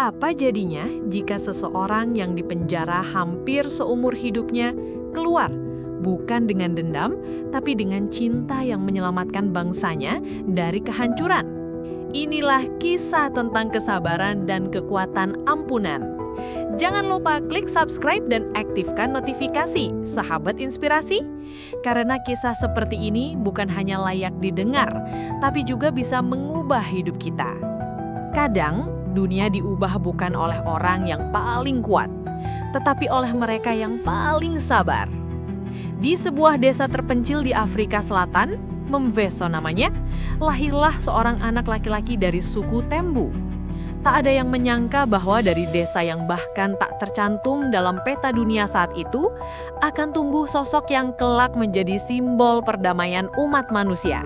Apa jadinya jika seseorang yang dipenjara hampir seumur hidupnya keluar, bukan dengan dendam, tapi dengan cinta yang menyelamatkan bangsanya dari kehancuran? Inilah kisah tentang kesabaran dan kekuatan ampunan. Jangan lupa klik subscribe dan aktifkan notifikasi, sahabat inspirasi. Karena kisah seperti ini bukan hanya layak didengar, tapi juga bisa mengubah hidup kita. Kadang, dunia diubah bukan oleh orang yang paling kuat, tetapi oleh mereka yang paling sabar. Di sebuah desa terpencil di Afrika Selatan, Mveso namanya, lahirlah seorang anak laki-laki dari suku Tembu. Tak ada yang menyangka bahwa dari desa yang bahkan tak tercantum dalam peta dunia saat itu, akan tumbuh sosok yang kelak menjadi simbol perdamaian umat manusia.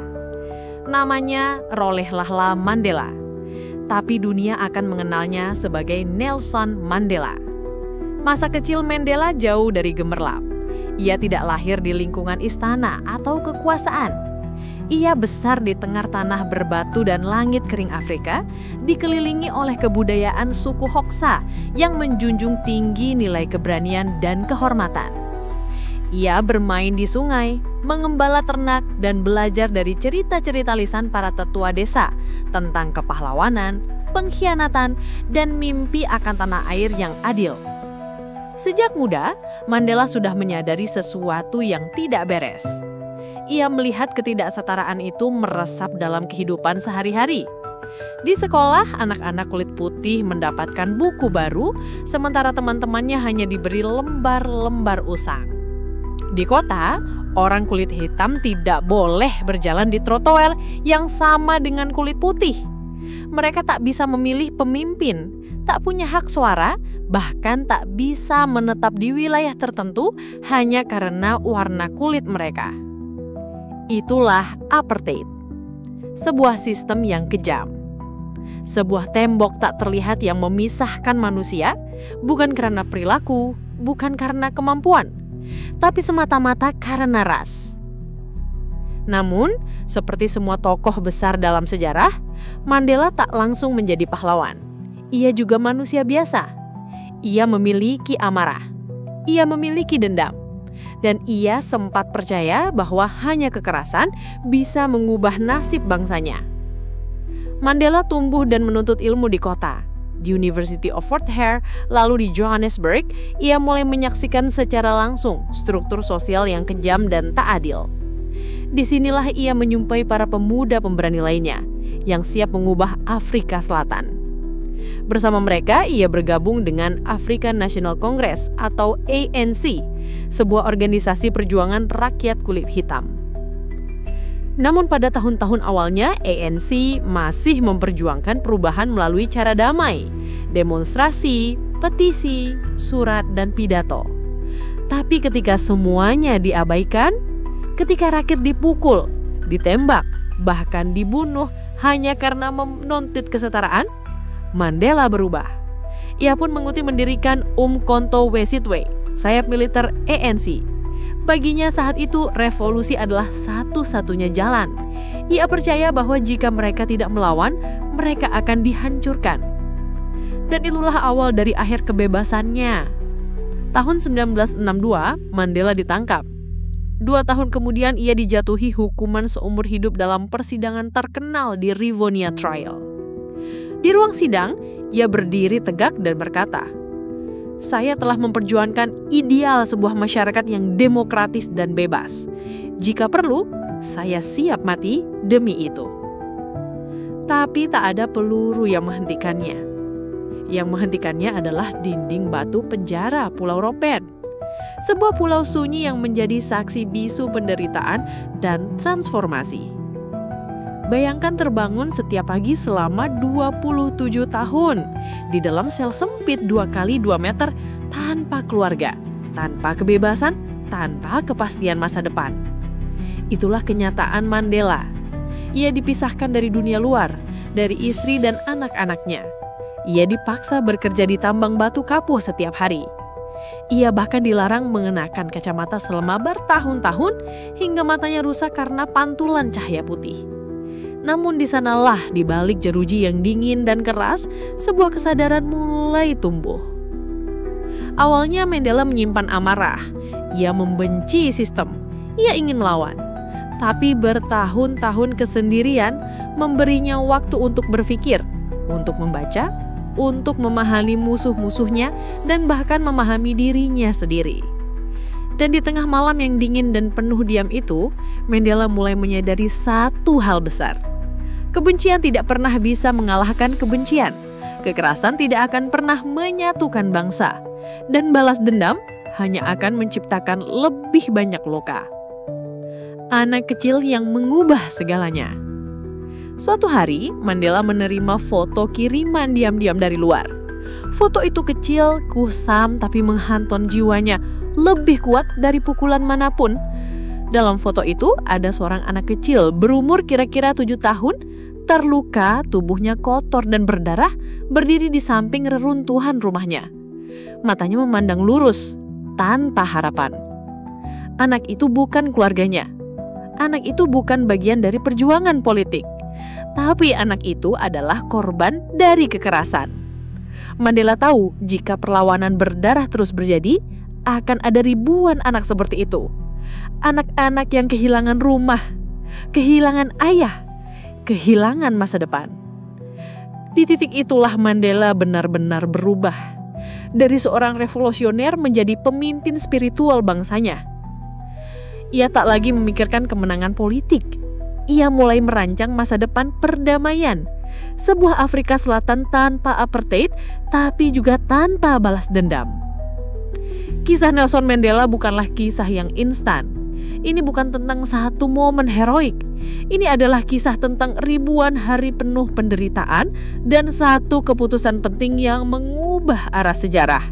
Namanya Rolihlahla Mandela. Tapi dunia akan mengenalnya sebagai Nelson Mandela. Masa kecil Mandela jauh dari gemerlap. Ia tidak lahir di lingkungan istana atau kekuasaan. Ia besar di tengah tanah berbatu dan langit kering Afrika, dikelilingi oleh kebudayaan suku Hoksa yang menjunjung tinggi nilai keberanian dan kehormatan. Ia bermain di sungai, mengembala ternak, dan belajar dari cerita-cerita lisan para tetua desa tentang kepahlawanan, pengkhianatan, dan mimpi akan tanah air yang adil. Sejak muda, Mandela sudah menyadari sesuatu yang tidak beres. Ia melihat ketidaksetaraan itu meresap dalam kehidupan sehari-hari. Di sekolah, anak-anak kulit putih mendapatkan buku baru, sementara teman-temannya hanya diberi lembar-lembar usang. Di kota, orang kulit hitam tidak boleh berjalan di trotoar yang sama dengan kulit putih. Mereka tak bisa memilih pemimpin, tak punya hak suara, bahkan tak bisa menetap di wilayah tertentu hanya karena warna kulit mereka. Itulah apartheid, sebuah sistem yang kejam. Sebuah tembok tak terlihat yang memisahkan manusia, bukan karena perilaku, bukan karena kemampuan, tapi semata-mata karena ras. Namun, seperti semua tokoh besar dalam sejarah, Mandela tak langsung menjadi pahlawan. Ia juga manusia biasa. Ia memiliki amarah. Ia memiliki dendam. Dan ia sempat percaya bahwa hanya kekerasan bisa mengubah nasib bangsanya. Mandela tumbuh dan menuntut ilmu di kota. Di University of Fort Hare, lalu di Johannesburg, ia mulai menyaksikan secara langsung struktur sosial yang kejam dan tak adil. Disinilah ia menyumpai para pemuda pemberani lainnya yang siap mengubah Afrika Selatan. Bersama mereka, ia bergabung dengan African National Congress atau ANC, sebuah organisasi perjuangan rakyat kulit hitam. Namun pada tahun-tahun awalnya, ANC masih memperjuangkan perubahan melalui cara damai, demonstrasi, petisi, surat, dan pidato. Tapi ketika semuanya diabaikan, ketika rakyat dipukul, ditembak, bahkan dibunuh hanya karena menuntut kesetaraan, Mandela berubah. Ia pun mendirikan Umkhonto we Sizwe, sayap militer ANC. Baginya saat itu revolusi adalah satu-satunya jalan. Ia percaya bahwa jika mereka tidak melawan, mereka akan dihancurkan. Dan itulah awal dari akhir kebebasannya. Tahun 1962, Mandela ditangkap. 2 tahun kemudian ia dijatuhi hukuman seumur hidup dalam persidangan terkenal di Rivonia Trial. Di ruang sidang, ia berdiri tegak dan berkata, "Saya telah memperjuangkan ideal sebuah masyarakat yang demokratis dan bebas. Jika perlu, saya siap mati demi itu." Tapi tak ada peluru yang menghentikannya. Yang menghentikannya adalah dinding batu penjara Pulau Ropen. Sebuah pulau sunyi yang menjadi saksi bisu penderitaan dan transformasi. Bayangkan terbangun setiap pagi selama 27 tahun di dalam sel sempit 2 kali 2 meter tanpa keluarga, tanpa kebebasan, tanpa kepastian masa depan. Itulah kenyataan Mandela. Ia dipisahkan dari dunia luar, dari istri dan anak-anaknya. Ia dipaksa bekerja di tambang batu kapur setiap hari. Ia bahkan dilarang mengenakan kacamata selama bertahun-tahun hingga matanya rusak karena pantulan cahaya putih. Namun di sanalah, di balik jeruji yang dingin dan keras, sebuah kesadaran mulai tumbuh. Awalnya Mandela menyimpan amarah. Ia membenci sistem. Ia ingin melawan. Tapi bertahun-tahun kesendirian memberinya waktu untuk berpikir, untuk membaca, untuk memahami musuh-musuhnya, dan bahkan memahami dirinya sendiri. Dan di tengah malam yang dingin dan penuh diam itu, Mandela mulai menyadari satu hal besar. Kebencian tidak pernah bisa mengalahkan kebencian. Kekerasan tidak akan pernah menyatukan bangsa. Dan balas dendam hanya akan menciptakan lebih banyak luka. Anak kecil yang mengubah segalanya. Suatu hari, Mandela menerima foto kiriman diam-diam dari luar. Foto itu kecil, kusam, tapi menghantam jiwanya lebih kuat dari pukulan manapun. Dalam foto itu ada seorang anak kecil berumur kira-kira 7 tahun, terluka, tubuhnya kotor dan berdarah, berdiri di samping reruntuhan rumahnya. Matanya memandang lurus, tanpa harapan. Anak itu bukan keluarganya. Anak itu bukan bagian dari perjuangan politik. Tapi anak itu adalah korban dari kekerasan. Mandela tahu jika perlawanan berdarah terus berjadi, akan ada ribuan anak seperti itu. Anak-anak yang kehilangan rumah, kehilangan ayah, kehilangan masa depan. Di titik itulah Mandela benar-benar berubah. Dari seorang revolusioner menjadi pemimpin spiritual bangsanya. Ia tak lagi memikirkan kemenangan politik. Ia mulai merancang masa depan perdamaian. Sebuah Afrika Selatan tanpa apartheid, tapi juga tanpa balas dendam. Kisah Nelson Mandela bukanlah kisah yang instan. Ini bukan tentang satu momen heroik. Ini adalah kisah tentang ribuan hari penuh penderitaan dan satu keputusan penting yang mengubah arah sejarah.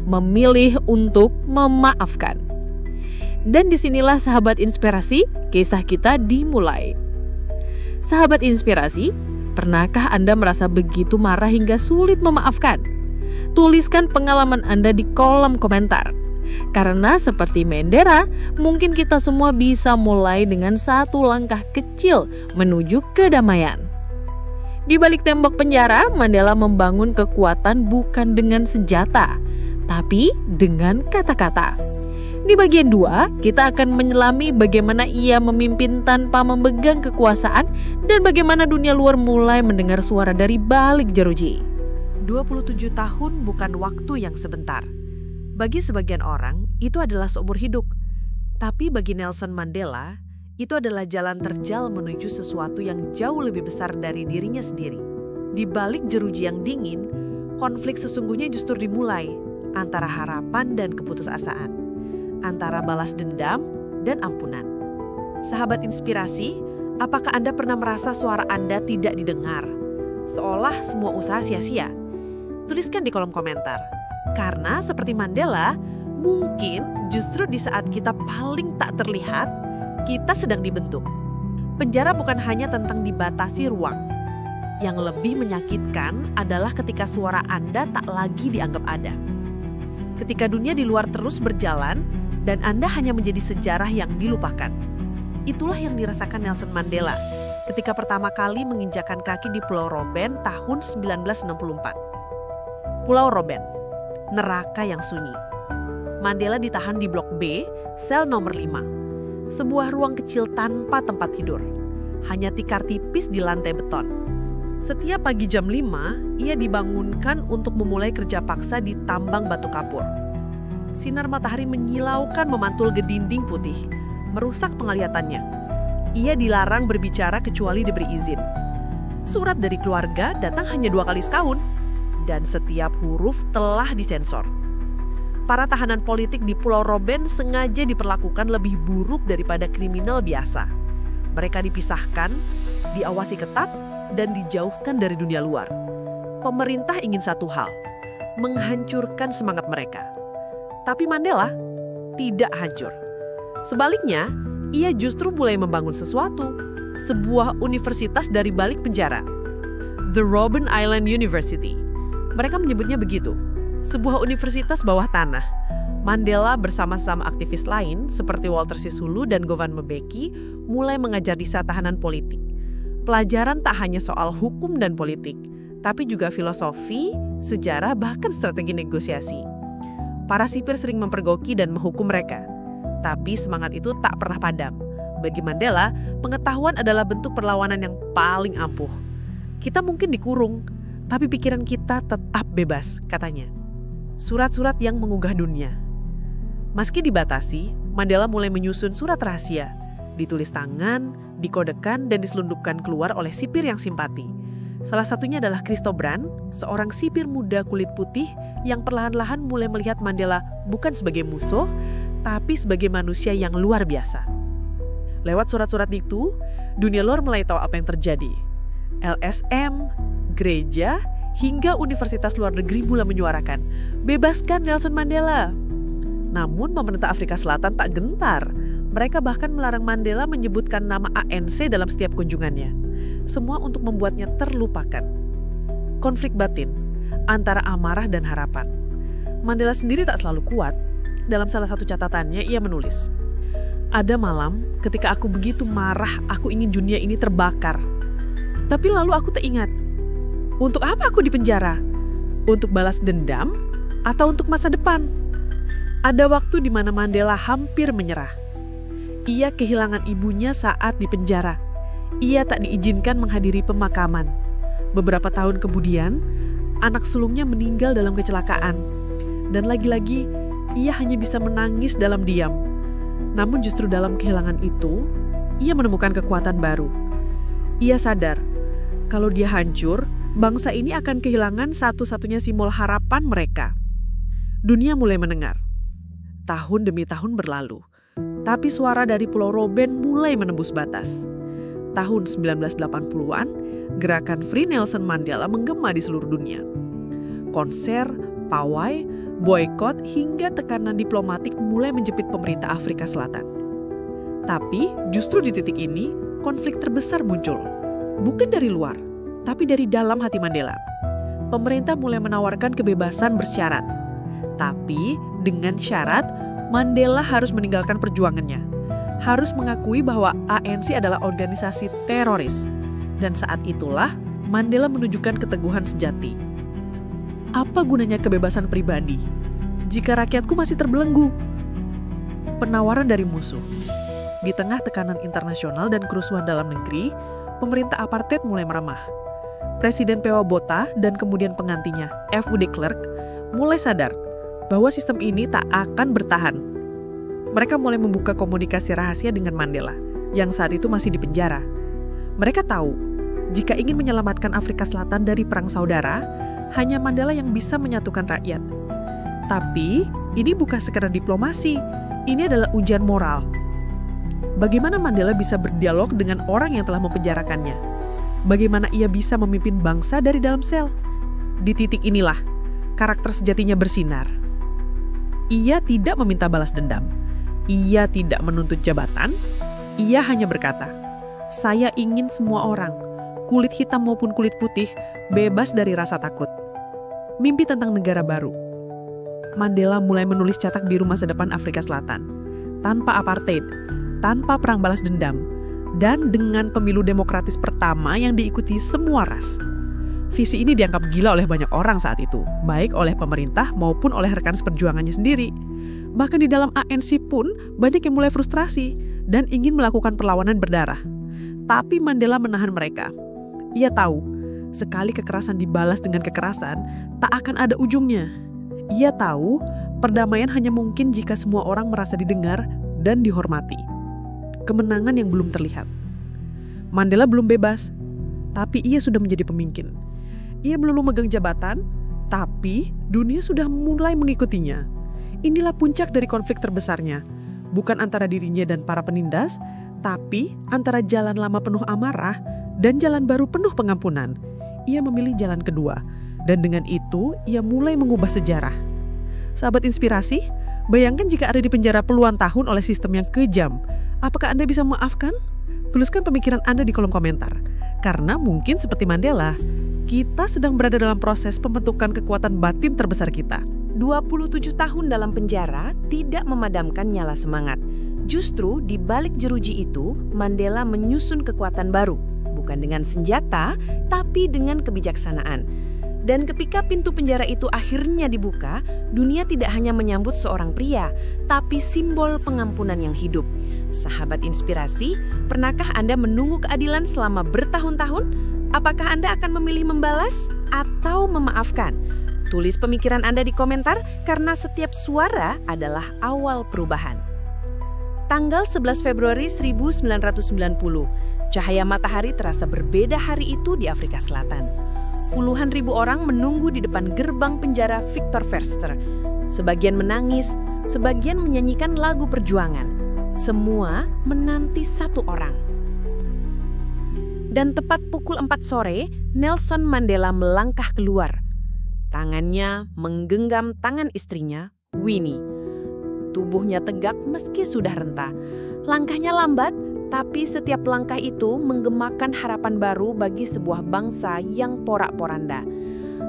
Memilih untuk memaafkan. Dan disinilah sahabat inspirasi, kisah kita dimulai. Sahabat inspirasi, pernahkah Anda merasa begitu marah hingga sulit memaafkan? Tuliskan pengalaman Anda di kolom komentar. Karena seperti Mandela, mungkin kita semua bisa mulai dengan satu langkah kecil menuju kedamaian. Di balik tembok penjara, Mandela membangun kekuatan bukan dengan senjata, tapi dengan kata-kata. Di bagian 2, kita akan menyelami bagaimana ia memimpin tanpa memegang kekuasaan dan bagaimana dunia luar mulai mendengar suara dari balik jeruji. 27 tahun bukan waktu yang sebentar. Bagi sebagian orang, itu adalah seumur hidup. Tapi bagi Nelson Mandela, itu adalah jalan terjal menuju sesuatu yang jauh lebih besar dari dirinya sendiri. Di balik jeruji yang dingin, konflik sesungguhnya justru dimulai antara harapan dan keputusasaan, antara balas dendam dan ampunan. Sahabat inspirasi, apakah Anda pernah merasa suara Anda tidak didengar? Seolah semua usaha sia-sia? Tuliskan di kolom komentar. Karena seperti Mandela, mungkin justru di saat kita paling tak terlihat, kita sedang dibentuk. Penjara bukan hanya tentang dibatasi ruang. Yang lebih menyakitkan adalah ketika suara Anda tak lagi dianggap ada. Ketika dunia di luar terus berjalan dan Anda hanya menjadi sejarah yang dilupakan. Itulah yang dirasakan Nelson Mandela ketika pertama kali menginjakan kaki di Pulau Robben tahun 1964. Pulau Robben, neraka yang sunyi. Mandela ditahan di Blok B, sel nomor 5. Sebuah ruang kecil tanpa tempat tidur. Hanya tikar tipis di lantai beton. Setiap pagi jam 5, ia dibangunkan untuk memulai kerja paksa di tambang batu kapur. Sinar matahari menyilaukan memantul ke dinding putih, merusak penglihatannya. Ia dilarang berbicara kecuali diberi izin. Surat dari keluarga datang hanya 2 kali setahun, dan setiap huruf telah disensor. Para tahanan politik di Pulau Robben sengaja diperlakukan lebih buruk daripada kriminal biasa. Mereka dipisahkan, diawasi ketat, dan dijauhkan dari dunia luar. Pemerintah ingin satu hal, menghancurkan semangat mereka. Tapi Mandela tidak hancur. Sebaliknya, ia justru mulai membangun sesuatu, sebuah universitas dari balik penjara. The Robben Island University. Mereka menyebutnya begitu, sebuah universitas bawah tanah. Mandela bersama-sama aktivis lain seperti Walter Sisulu dan Govan Mbeki mulai mengajar di tahanan politik. Pelajaran tak hanya soal hukum dan politik, tapi juga filosofi, sejarah, bahkan strategi negosiasi. Para sipir sering mempergoki dan menghukum mereka. Tapi semangat itu tak pernah padam. Bagi Mandela, pengetahuan adalah bentuk perlawanan yang paling ampuh. Kita mungkin dikurung, tapi pikiran kita tetap bebas, katanya. Surat-surat yang mengugah dunia. Meski dibatasi, Mandela mulai menyusun surat rahasia. Ditulis tangan, dikodekan, dan diselundupkan keluar oleh sipir yang simpati. Salah satunya adalah Christobrand, seorang sipir muda kulit putih yang perlahan-lahan mulai melihat Mandela bukan sebagai musuh, tapi sebagai manusia yang luar biasa. Lewat surat-surat itu, dunia luar mulai tahu apa yang terjadi. LSM, gereja, hingga universitas luar negeri mulai menyuarakan, "Bebaskan Nelson Mandela." Namun pemerintah Afrika Selatan tak gentar. Mereka bahkan melarang Mandela menyebutkan nama ANC dalam setiap kunjungannya. Semua untuk membuatnya terlupakan. Konflik batin antara amarah dan harapan. Mandela sendiri tak selalu kuat. Dalam salah satu catatannya, ia menulis, "Ada malam ketika aku begitu marah, aku ingin dunia ini terbakar. Tapi lalu aku teringat, untuk apa aku dipenjara? Untuk balas dendam atau untuk masa depan?" Ada waktu di mana Mandela hampir menyerah. Ia kehilangan ibunya saat dipenjara. Ia tak diizinkan menghadiri pemakaman. Beberapa tahun kemudian, anak sulungnya meninggal dalam kecelakaan. Dan lagi-lagi, ia hanya bisa menangis dalam diam. Namun justru dalam kehilangan itu, ia menemukan kekuatan baru. Ia sadar, kalau dia hancur, bangsa ini akan kehilangan satu-satunya simbol harapan mereka. Dunia mulai mendengar. Tahun demi tahun berlalu. Tapi suara dari Pulau Robben mulai menembus batas. Tahun 1980-an, gerakan Free Nelson Mandela menggema di seluruh dunia. Konser, pawai, boikot, hingga tekanan diplomatik mulai menjepit pemerintah Afrika Selatan. Tapi justru di titik ini, konflik terbesar muncul. Bukan dari luar, tapi dari dalam hati Mandela. Pemerintah mulai menawarkan kebebasan bersyarat. Tapi dengan syarat, Mandela harus meninggalkan perjuangannya, harus mengakui bahwa ANC adalah organisasi teroris. Dan saat itulah Mandela menunjukkan keteguhan sejati. Apa gunanya kebebasan pribadi jika rakyatku masih terbelenggu? Penawaran dari musuh. Di tengah tekanan internasional dan kerusuhan dalam negeri, pemerintah apartheid mulai meramah. Presiden P.W. Botha dan kemudian penggantinya, F.W. de Klerk, mulai sadar bahwa sistem ini tak akan bertahan. Mereka mulai membuka komunikasi rahasia dengan Mandela, yang saat itu masih dipenjara. Mereka tahu, jika ingin menyelamatkan Afrika Selatan dari perang saudara, hanya Mandela yang bisa menyatukan rakyat. Tapi, ini bukan sekedar diplomasi, ini adalah ujian moral. Bagaimana Mandela bisa berdialog dengan orang yang telah mempenjarakannya? Bagaimana ia bisa memimpin bangsa dari dalam sel? Di titik inilah, karakter sejatinya bersinar. Ia tidak meminta balas dendam. Ia tidak menuntut jabatan. Ia hanya berkata, "Saya ingin semua orang, kulit hitam maupun kulit putih, bebas dari rasa takut." Mimpi tentang negara baru. Mandela mulai menulis cetak biru masa depan Afrika Selatan. Tanpa apartheid, tanpa perang balas dendam, dan dengan pemilu demokratis pertama yang diikuti semua ras. Visi ini dianggap gila oleh banyak orang saat itu, baik oleh pemerintah maupun oleh rekan seperjuangannya sendiri. Bahkan di dalam ANC pun banyak yang mulai frustrasi dan ingin melakukan perlawanan berdarah. Tapi Mandela menahan mereka. Ia tahu, sekali kekerasan dibalas dengan kekerasan, tak akan ada ujungnya. Ia tahu, perdamaian hanya mungkin jika semua orang merasa didengar dan dihormati. Kemenangan yang belum terlihat. Mandela belum bebas, tapi ia sudah menjadi pemimpin. Ia belum memegang jabatan, tapi dunia sudah mulai mengikutinya. Inilah puncak dari konflik terbesarnya. Bukan antara dirinya dan para penindas, tapi antara jalan lama penuh amarah dan jalan baru penuh pengampunan. Ia memilih jalan kedua, dan dengan itu ia mulai mengubah sejarah. Sahabat inspirasi, bayangkan jika ada di penjara puluhan tahun oleh sistem yang kejam. Apakah Anda bisa memaafkan? Tuliskan pemikiran Anda di kolom komentar. Karena mungkin seperti Mandela, kita sedang berada dalam proses pembentukan kekuatan batin terbesar kita. 27 tahun dalam penjara tidak memadamkan nyala semangat. Justru di balik jeruji itu, Mandela menyusun kekuatan baru. bukan dengan senjata, tapi dengan kebijaksanaan. Dan ketika pintu penjara itu akhirnya dibuka, dunia tidak hanya menyambut seorang pria, tapi simbol pengampunan yang hidup. Sahabat inspirasi, pernahkah Anda menunggu keadilan selama bertahun-tahun? Apakah Anda akan memilih membalas atau memaafkan? Tulis pemikiran Anda di komentar, karena setiap suara adalah awal perubahan. Tanggal 11 Februari 1990, cahaya matahari terasa berbeda hari itu di Afrika Selatan. Puluhan ribu orang menunggu di depan gerbang penjara Victor Verster. Sebagian menangis, sebagian menyanyikan lagu perjuangan. Semua menanti satu orang. Dan tepat pukul 4 sore, Nelson Mandela melangkah keluar. Tangannya menggenggam tangan istrinya, Winnie. Tubuhnya tegak meski sudah renta. Langkahnya lambat, tapi setiap langkah itu menggemakan harapan baru bagi sebuah bangsa yang porak-poranda.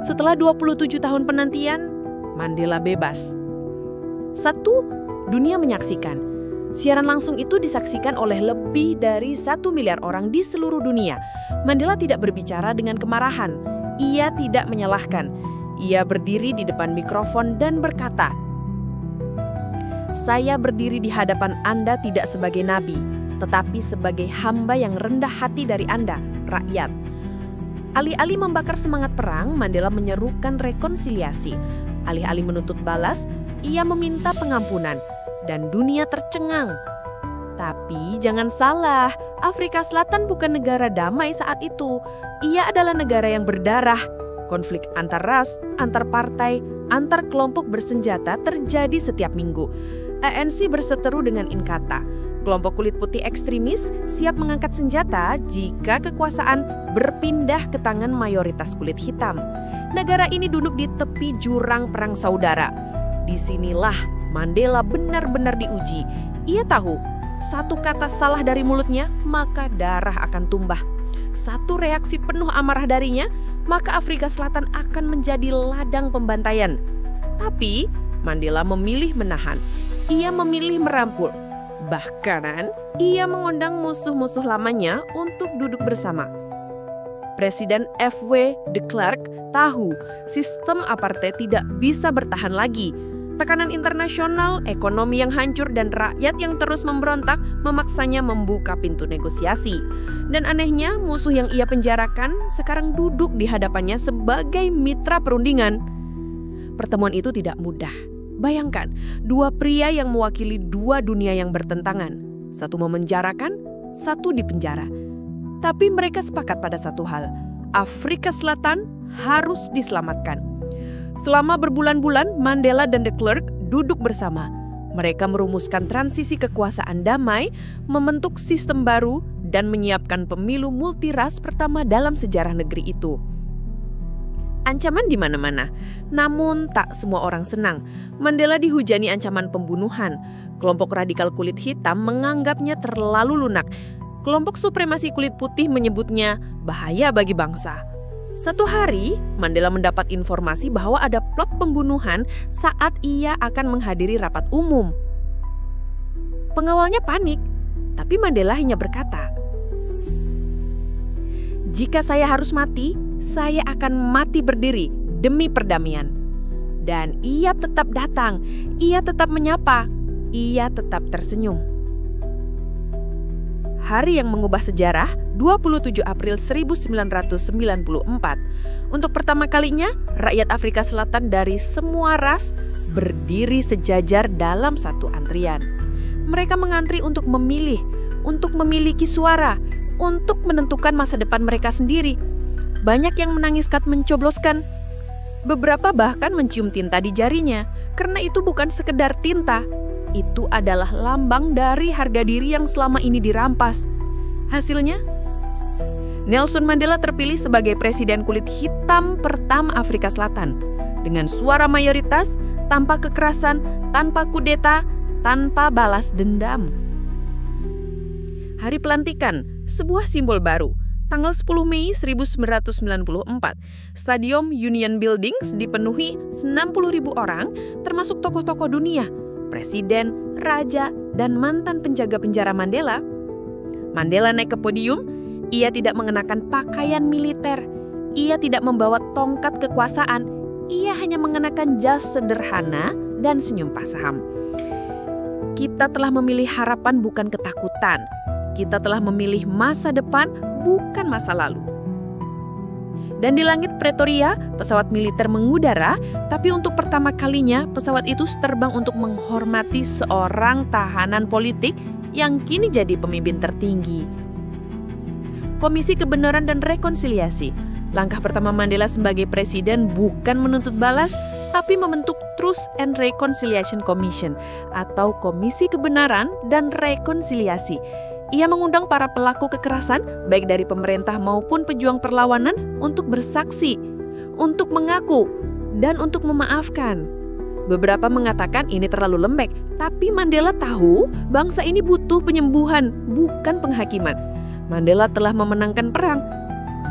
Setelah 27 tahun penantian, Mandela bebas. Satu, dunia menyaksikan. Siaran langsung itu disaksikan oleh lebih dari 1 miliar orang di seluruh dunia. Mandela tidak berbicara dengan kemarahan. Ia tidak menyalahkan. Ia berdiri di depan mikrofon dan berkata, "Saya berdiri di hadapan Anda tidak sebagai nabi, tetapi sebagai hamba yang rendah hati dari Anda, rakyat." Alih-alih membakar semangat perang, Mandela menyerukan rekonsiliasi. Alih-alih menuntut balas, ia meminta pengampunan. Dan dunia tercengang. Tapi jangan salah, Afrika Selatan bukan negara damai saat itu. Ia adalah negara yang berdarah. Konflik antar ras, antar partai, antar kelompok bersenjata terjadi setiap minggu. ANC berseteru dengan Inkatha. Kelompok kulit putih ekstremis siap mengangkat senjata jika kekuasaan berpindah ke tangan mayoritas kulit hitam. Negara ini duduk di tepi jurang perang saudara. Disinilah Mandela benar-benar diuji. Ia tahu, satu kata salah dari mulutnya, maka darah akan tumbah. Satu reaksi penuh amarah darinya, maka Afrika Selatan akan menjadi ladang pembantaian. Tapi Mandela memilih menahan. Ia memilih merampul. Bahkan, ia mengundang musuh-musuh lamanya untuk duduk bersama. Presiden F.W. de Klerk tahu sistem apartheid tidak bisa bertahan lagi. Tekanan internasional, ekonomi yang hancur, dan rakyat yang terus memberontak memaksanya membuka pintu negosiasi. Dan anehnya, musuh yang ia penjarakan sekarang duduk di hadapannya sebagai mitra perundingan. Pertemuan itu tidak mudah. Bayangkan, dua pria yang mewakili dua dunia yang bertentangan. Satu memenjarakan, satu dipenjara. Tapi mereka sepakat pada satu hal, Afrika Selatan harus diselamatkan. Selama berbulan-bulan, Mandela dan de Klerk duduk bersama. Mereka merumuskan transisi kekuasaan damai, membentuk sistem baru, dan menyiapkan pemilu multiras pertama dalam sejarah negeri itu. Ancaman di mana-mana, namun tak semua orang senang. Mandela dihujani ancaman pembunuhan. Kelompok radikal kulit hitam menganggapnya terlalu lunak. Kelompok supremasi kulit putih menyebutnya bahaya bagi bangsa. Satu hari, Mandela mendapat informasi bahwa ada plot pembunuhan saat ia akan menghadiri rapat umum. Pengawalnya panik, tapi Mandela hanya berkata, "Jika saya harus mati, saya akan mati berdiri demi perdamaian." Dan ia tetap datang, ia tetap menyapa, ia tetap tersenyum. Hari yang mengubah sejarah, 27 April 1994. Untuk pertama kalinya, rakyat Afrika Selatan dari semua ras berdiri sejajar dalam satu antrian. Mereka mengantri untuk memilih, untuk memiliki suara, untuk menentukan masa depan mereka sendiri. Banyak yang menangis saat mencobloskan. Beberapa bahkan mencium tinta di jarinya, karena itu bukan sekedar tinta. Itu adalah lambang dari harga diri yang selama ini dirampas. Hasilnya, Nelson Mandela terpilih sebagai presiden kulit hitam pertama Afrika Selatan. Dengan suara mayoritas, tanpa kekerasan, tanpa kudeta, tanpa balas dendam. Hari pelantikan, sebuah simbol baru. Tanggal 10 Mei 1994, Stadium Union Buildings dipenuhi 60.000 orang, termasuk tokoh-tokoh dunia. Presiden, raja, dan mantan penjaga penjara Mandela. Mandela naik ke podium, Ia tidak mengenakan pakaian militer. Ia tidak membawa tongkat kekuasaan. Ia hanya mengenakan jas sederhana dan senyum pasaham. Kita telah memilih harapan bukan ketakutan. Kita telah memilih masa depan bukan masa lalu. Dan di langit Pretoria, pesawat militer mengudara, tapi untuk pertama kalinya pesawat itu terbang untuk menghormati seorang tahanan politik yang kini jadi pemimpin tertinggi. Komisi Kebenaran dan Rekonsiliasi. Langkah pertama Mandela sebagai presiden bukan menuntut balas, tapi membentuk Truth and Reconciliation Commission atau Komisi Kebenaran dan Rekonsiliasi. Ia mengundang para pelaku kekerasan, baik dari pemerintah maupun pejuang perlawanan, untuk bersaksi, untuk mengaku, dan untuk memaafkan. Beberapa mengatakan ini terlalu lembek, tapi Mandela tahu bangsa ini butuh penyembuhan, bukan penghakiman. Mandela telah memenangkan perang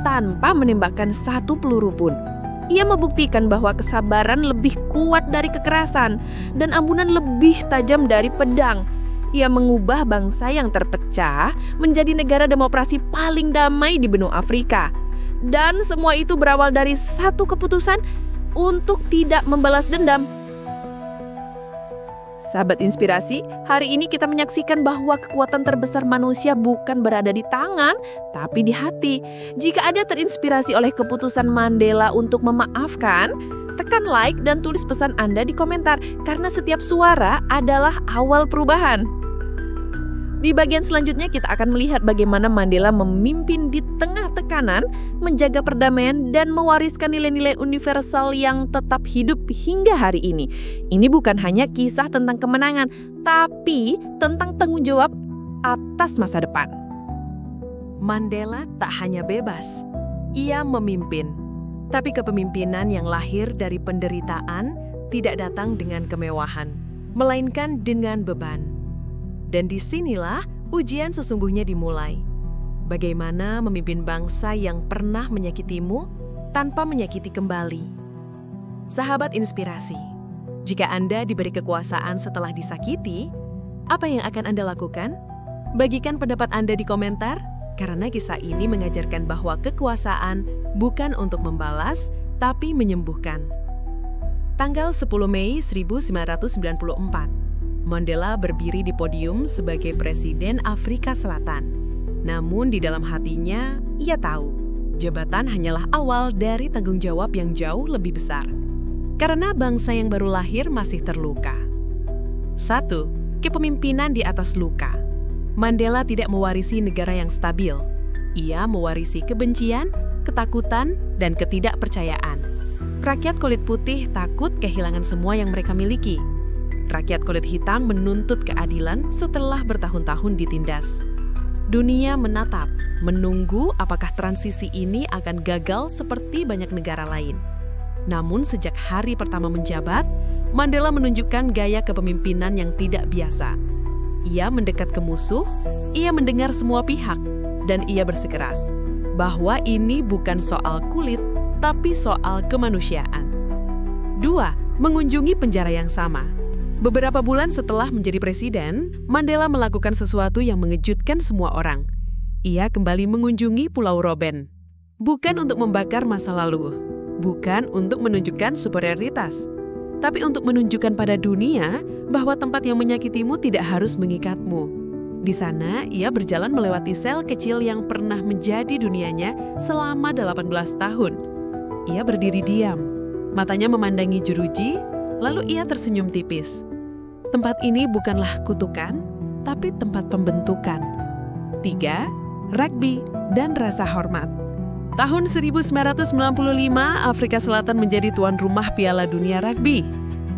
tanpa menembakkan satu peluru pun. Ia membuktikan bahwa kesabaran lebih kuat dari kekerasan dan ampunan lebih tajam dari pedang. Ia mengubah bangsa yang terpecah menjadi negara demokrasi paling damai di benua Afrika. Dan semua itu berawal dari satu keputusan untuk tidak membalas dendam. Sahabat Inspirasi, hari ini kita menyaksikan bahwa kekuatan terbesar manusia bukan berada di tangan, tapi di hati. Jika Anda terinspirasi oleh keputusan Mandela untuk memaafkan, tekan like dan tulis pesan Anda di komentar, karena setiap suara adalah awal perubahan. Di bagian selanjutnya kita akan melihat bagaimana Mandela memimpin di tengah tekanan, menjaga perdamaian dan mewariskan nilai-nilai universal yang tetap hidup hingga hari ini. Ini bukan hanya kisah tentang kemenangan, tapi tentang tanggung jawab atas masa depan. Mandela tak hanya bebas, ia memimpin. Tapi kepemimpinan yang lahir dari penderitaan tidak datang dengan kemewahan, melainkan dengan beban. Dan disinilah ujian sesungguhnya dimulai. Bagaimana memimpin bangsa yang pernah menyakitimu tanpa menyakiti kembali. Sahabat Inspirasi, jika Anda diberi kekuasaan setelah disakiti, apa yang akan Anda lakukan? Bagikan pendapat Anda di komentar, karena kisah ini mengajarkan bahwa kekuasaan bukan untuk membalas, tapi menyembuhkan. Tanggal 10 Mei 1994. Mandela berdiri di podium sebagai Presiden Afrika Selatan. Namun di dalam hatinya, ia tahu, jabatan hanyalah awal dari tanggung jawab yang jauh lebih besar. Karena bangsa yang baru lahir masih terluka. 1. Kepemimpinan di atas luka. Mandela tidak mewarisi negara yang stabil. Ia mewarisi kebencian, ketakutan, dan ketidakpercayaan. Rakyat kulit putih takut kehilangan semua yang mereka miliki. Rakyat kulit hitam menuntut keadilan setelah bertahun-tahun ditindas. Dunia menatap, menunggu apakah transisi ini akan gagal seperti banyak negara lain. Namun sejak hari pertama menjabat, Mandela menunjukkan gaya kepemimpinan yang tidak biasa. Ia mendekat ke musuh, ia mendengar semua pihak, dan ia bersikeras bahwa ini bukan soal kulit, tapi soal kemanusiaan. 2. Mengunjungi penjara yang sama. Beberapa bulan setelah menjadi presiden, Mandela melakukan sesuatu yang mengejutkan semua orang. Ia kembali mengunjungi Pulau Robben. Bukan untuk membakar masa lalu, bukan untuk menunjukkan superioritas, tapi untuk menunjukkan pada dunia bahwa tempat yang menyakitimu tidak harus mengikatmu. Di sana, ia berjalan melewati sel kecil yang pernah menjadi dunianya selama 18 tahun. Ia berdiri diam, matanya memandangi jeruji, lalu ia tersenyum tipis. Tempat ini bukanlah kutukan, tapi tempat pembentukan. 3. Rugby dan rasa hormat. Tahun 1995, Afrika Selatan menjadi tuan rumah Piala Dunia Rugby.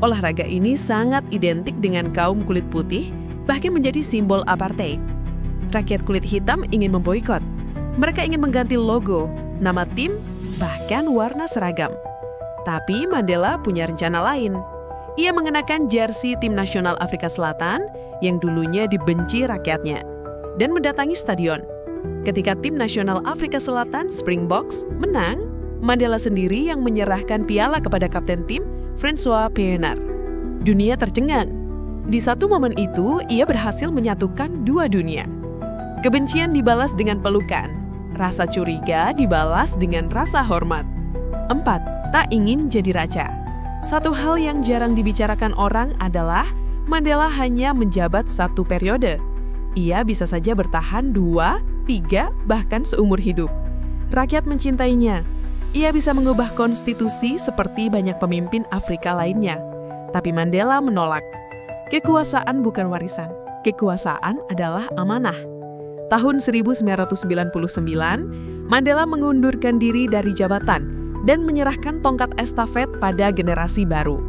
Olahraga ini sangat identik dengan kaum kulit putih, bahkan menjadi simbol apartheid. Rakyat kulit hitam ingin memboikot. Mereka ingin mengganti logo, nama tim, bahkan warna seragam. Tapi Mandela punya rencana lain. Ia mengenakan jersey tim nasional Afrika Selatan yang dulunya dibenci rakyatnya dan mendatangi stadion. Ketika tim nasional Afrika Selatan, Springboks, menang, Mandela sendiri yang menyerahkan piala kepada kapten tim, François Pienaar. Dunia tercengang. Di satu momen itu, ia berhasil menyatukan dua dunia. Kebencian dibalas dengan pelukan. Rasa curiga dibalas dengan rasa hormat. 4. Tak ingin jadi raja. Satu hal yang jarang dibicarakan orang adalah Mandela hanya menjabat 1 periode. Ia bisa saja bertahan 2, 3, bahkan seumur hidup. Rakyat mencintainya. Ia bisa mengubah konstitusi seperti banyak pemimpin Afrika lainnya. Tapi Mandela menolak. Kekuasaan bukan warisan. Kekuasaan adalah amanah. Tahun 1999, Mandela mengundurkan diri dari jabatan dan menyerahkan tongkat estafet pada generasi baru.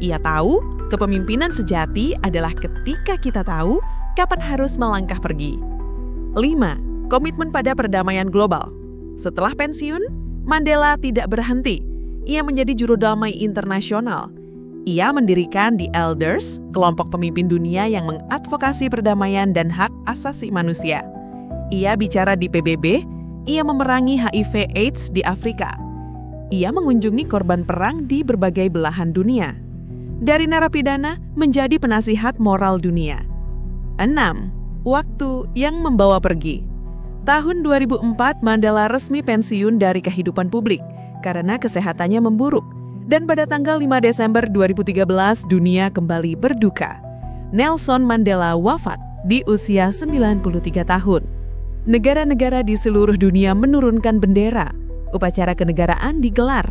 Ia tahu, kepemimpinan sejati adalah ketika kita tahu kapan harus melangkah pergi. 5. Komitmen pada perdamaian global. Setelah pensiun, Mandela tidak berhenti. Ia menjadi juru damai internasional. Ia mendirikan The Elders, kelompok pemimpin dunia yang mengadvokasi perdamaian dan hak asasi manusia. Ia bicara di PBB, ia memerangi HIV/AIDS di Afrika. Ia mengunjungi korban perang di berbagai belahan dunia. Dari narapidana menjadi penasihat moral dunia. 6. Waktu yang membawa pergi. Tahun 2004, Mandela resmi pensiun dari kehidupan publik karena kesehatannya memburuk. Dan pada tanggal 5 Desember 2013, dunia kembali berduka. Nelson Mandela wafat di usia 93 tahun. Negara-negara di seluruh dunia menurunkan bendera. Upacara kenegaraan digelar.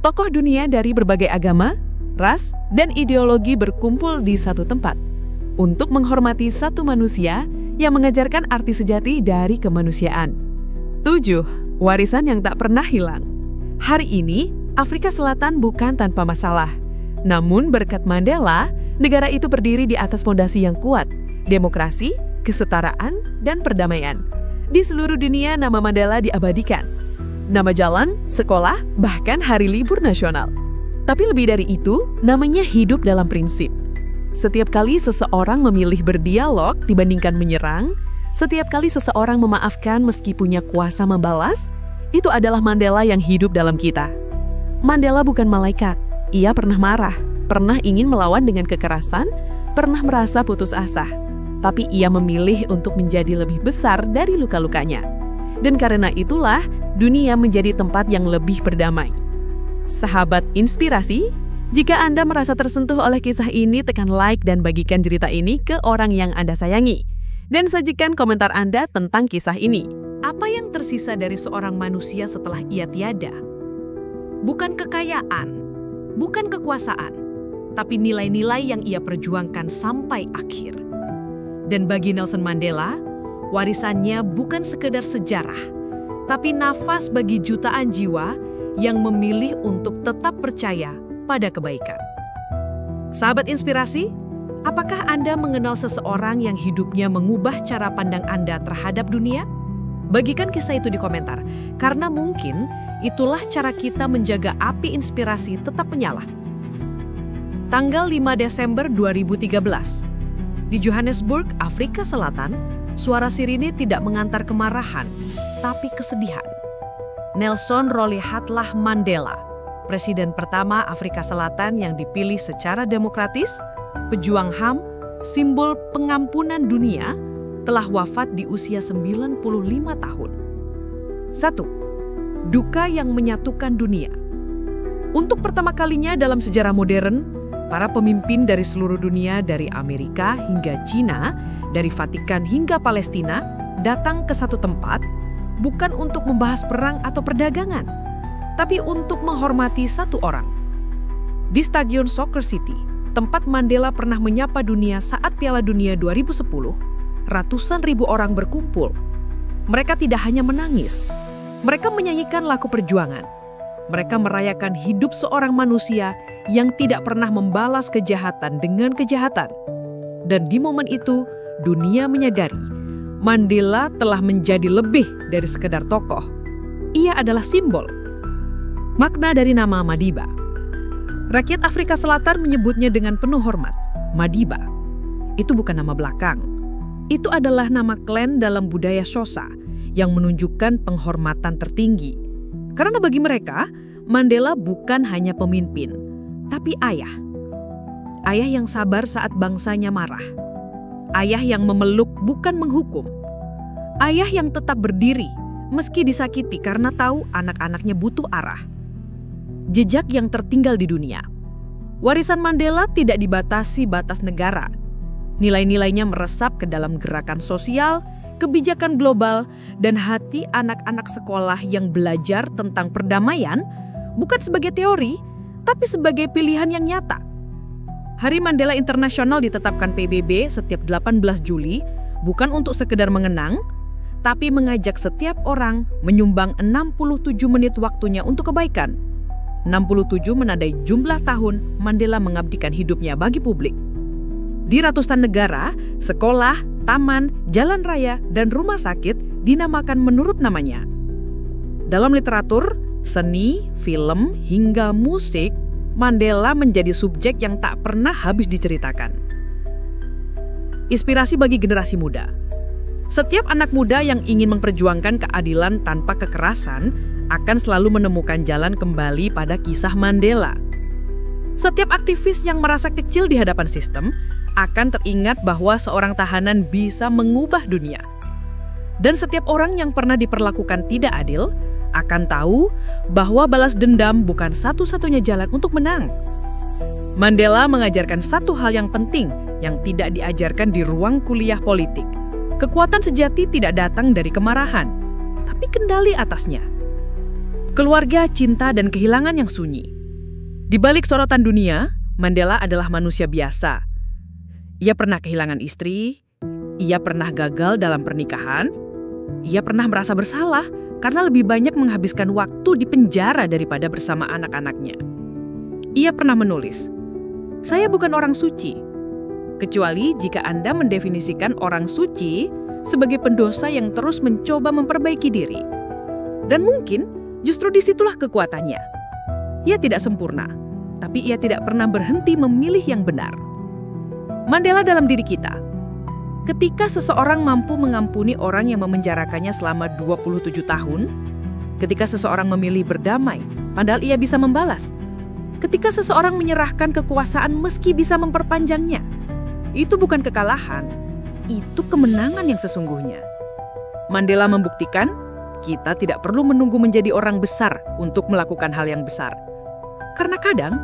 Tokoh dunia dari berbagai agama, ras, dan ideologi berkumpul di satu tempat untuk menghormati satu manusia yang mengajarkan arti sejati dari kemanusiaan. 7. Warisan yang tak pernah hilang. Hari ini, Afrika Selatan bukan tanpa masalah. Namun berkat Mandela, negara itu berdiri di atas fondasi yang kuat, demokrasi, kesetaraan, dan perdamaian. Di seluruh dunia nama Mandela diabadikan. Nama jalan, sekolah, bahkan hari libur nasional. Tapi lebih dari itu, namanya hidup dalam prinsip. Setiap kali seseorang memilih berdialog dibandingkan menyerang, setiap kali seseorang memaafkan meski punya kuasa membalas, itu adalah Mandela yang hidup dalam kita. Mandela bukan malaikat. Ia pernah marah, pernah ingin melawan dengan kekerasan, pernah merasa putus asa. Tapi ia memilih untuk menjadi lebih besar dari luka-lukanya. Dan karena itulah, dunia menjadi tempat yang lebih berdamai. Sahabat inspirasi, jika Anda merasa tersentuh oleh kisah ini, tekan like dan bagikan cerita ini ke orang yang Anda sayangi. Dan sajikan komentar Anda tentang kisah ini. Apa yang tersisa dari seorang manusia setelah ia tiada? Bukan kekayaan, bukan kekuasaan, tapi nilai-nilai yang ia perjuangkan sampai akhir. Dan bagi Nelson Mandela, warisannya bukan sekedar sejarah, tapi nafas bagi jutaan jiwa yang memilih untuk tetap percaya pada kebaikan. Sahabat inspirasi, apakah Anda mengenal seseorang yang hidupnya mengubah cara pandang Anda terhadap dunia? Bagikan kisah itu di komentar, karena mungkin itulah cara kita menjaga api inspirasi tetap menyala. Tanggal 5 Desember 2013, di Johannesburg, Afrika Selatan, suara sirine tidak mengantar kemarahan, tapi kesedihan. Nelson Rolihlahla Mandela, Presiden pertama Afrika Selatan yang dipilih secara demokratis, pejuang HAM, simbol pengampunan dunia, telah wafat di usia 95 tahun. 1. Duka yang menyatukan dunia. Untuk pertama kalinya dalam sejarah modern, para pemimpin dari seluruh dunia, dari Amerika hingga Cina, dari Vatikan hingga Palestina, datang ke satu tempat, bukan untuk membahas perang atau perdagangan, tapi untuk menghormati satu orang. Di Stadion Soccer City, tempat Mandela pernah menyapa dunia saat Piala Dunia 2010, ratusan ribu orang berkumpul. Mereka tidak hanya menangis, mereka menyanyikan lagu perjuangan. Mereka merayakan hidup seorang manusia yang tidak pernah membalas kejahatan dengan kejahatan. Dan di momen itu, dunia menyadari Mandela telah menjadi lebih dari sekedar tokoh. Ia adalah simbol. Makna dari nama Madiba. Rakyat Afrika Selatan menyebutnya dengan penuh hormat, Madiba. Itu bukan nama belakang. Itu adalah nama klan dalam budaya Xhosa yang menunjukkan penghormatan tertinggi. Karena bagi mereka, Mandela bukan hanya pemimpin, tapi ayah. Ayah yang sabar saat bangsanya marah. Ayah yang memeluk bukan menghukum. Ayah yang tetap berdiri meski disakiti karena tahu anak-anaknya butuh arah. Jejak yang tertinggal di dunia. Warisan Mandela tidak dibatasi batas negara. Nilai-nilainya meresap ke dalam gerakan sosial, kebijakan global, dan hati anak-anak sekolah yang belajar tentang perdamaian bukan sebagai teori, tapi sebagai pilihan yang nyata. Hari Mandela Internasional ditetapkan PBB setiap 18 Juli bukan untuk sekedar mengenang, tapi mengajak setiap orang menyumbang 67 menit waktunya untuk kebaikan. 67 menandai jumlah tahun Mandela mengabdikan hidupnya bagi publik. Di ratusan negara, sekolah, taman, jalan raya, dan rumah sakit dinamakan menurut namanya. Dalam literatur, seni, film, hingga musik, Mandela menjadi subjek yang tak pernah habis diceritakan. Inspirasi bagi generasi muda. Setiap anak muda yang ingin memperjuangkan keadilan tanpa kekerasan akan selalu menemukan jalan kembali pada kisah Mandela. Setiap aktivis yang merasa kecil di hadapan sistem akan teringat bahwa seorang tahanan bisa mengubah dunia. Dan setiap orang yang pernah diperlakukan tidak adil akan tahu bahwa balas dendam bukan satu-satunya jalan untuk menang. Mandela mengajarkan satu hal yang penting yang tidak diajarkan di ruang kuliah politik. Kekuatan sejati tidak datang dari kemarahan, tapi kendali atasnya. Keluarga, cinta, dan kehilangan yang sunyi. Di balik sorotan dunia, Mandela adalah manusia biasa. Ia pernah kehilangan istri, ia pernah gagal dalam pernikahan, ia pernah merasa bersalah karena lebih banyak menghabiskan waktu di penjara daripada bersama anak-anaknya. Ia pernah menulis, "Saya bukan orang suci, kecuali jika Anda mendefinisikan orang suci sebagai pendosa yang terus mencoba memperbaiki diri. Dan mungkin justru disitulah kekuatannya. Ia tidak sempurna, tapi ia tidak pernah berhenti memilih yang benar." Mandela dalam diri kita. Ketika seseorang mampu mengampuni orang yang memenjarakannya selama 27 tahun, ketika seseorang memilih berdamai, padahal ia bisa membalas, ketika seseorang menyerahkan kekuasaan meski bisa memperpanjangnya, itu bukan kekalahan, itu kemenangan yang sesungguhnya. Mandela membuktikan, kita tidak perlu menunggu menjadi orang besar untuk melakukan hal yang besar. Karena kadang,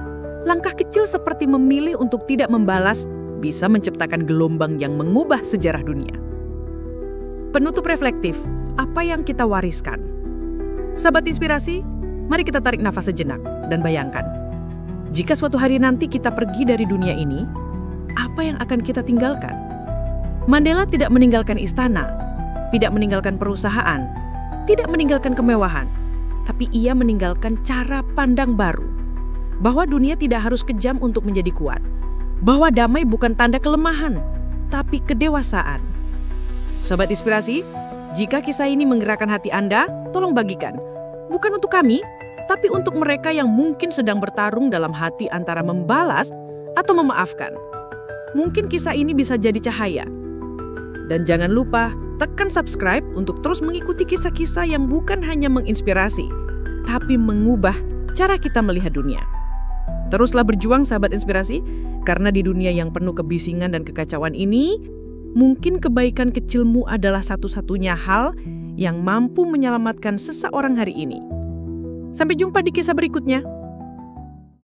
langkah kecil seperti memilih untuk tidak membalas bisa menciptakan gelombang yang mengubah sejarah dunia. Penutup reflektif, apa yang kita wariskan? Sahabat inspirasi, mari kita tarik nafas sejenak dan bayangkan. Jika suatu hari nanti kita pergi dari dunia ini, apa yang akan kita tinggalkan? Mandela tidak meninggalkan istana, tidak meninggalkan perusahaan, tidak meninggalkan kemewahan, tapi ia meninggalkan cara pandang baru. Bahwa dunia tidak harus kejam untuk menjadi kuat. Bahwa damai bukan tanda kelemahan, tapi kedewasaan. Sobat Inspirasi, jika kisah ini menggerakkan hati Anda, tolong bagikan. Bukan untuk kami, tapi untuk mereka yang mungkin sedang bertarung dalam hati antara membalas atau memaafkan. Mungkin kisah ini bisa jadi cahaya. Dan jangan lupa, tekan subscribe untuk terus mengikuti kisah-kisah yang bukan hanya menginspirasi, tapi mengubah cara kita melihat dunia. Teruslah berjuang sahabat inspirasi, karena di dunia yang penuh kebisingan dan kekacauan ini, mungkin kebaikan kecilmu adalah satu-satunya hal yang mampu menyelamatkan seseorang hari ini. Sampai jumpa di kisah berikutnya.